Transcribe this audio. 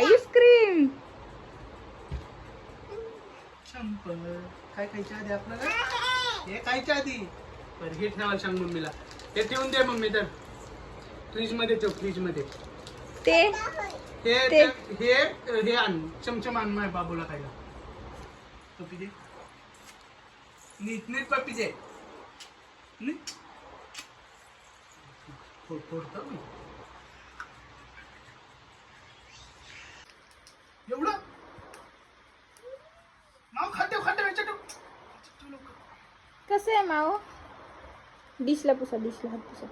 Ice cream. काय खायच्या आधी आपल्याला हे खायच्या आधी बरं हे ठेवायला सांग मम्मीला. हे ठेवून दे मम्मी तर फ्रीज मध्ये ठेव. फ्रीज मध्ये ते हे हे हे आण चमचम आण माझ्या बाबूला खायला. पप्पी दे नीट नीट पप्पी दे नीट फोडतो मी एवढं नाव खाते कसं आहे माओ. डिशला पुसा, डिशला हात पुसा.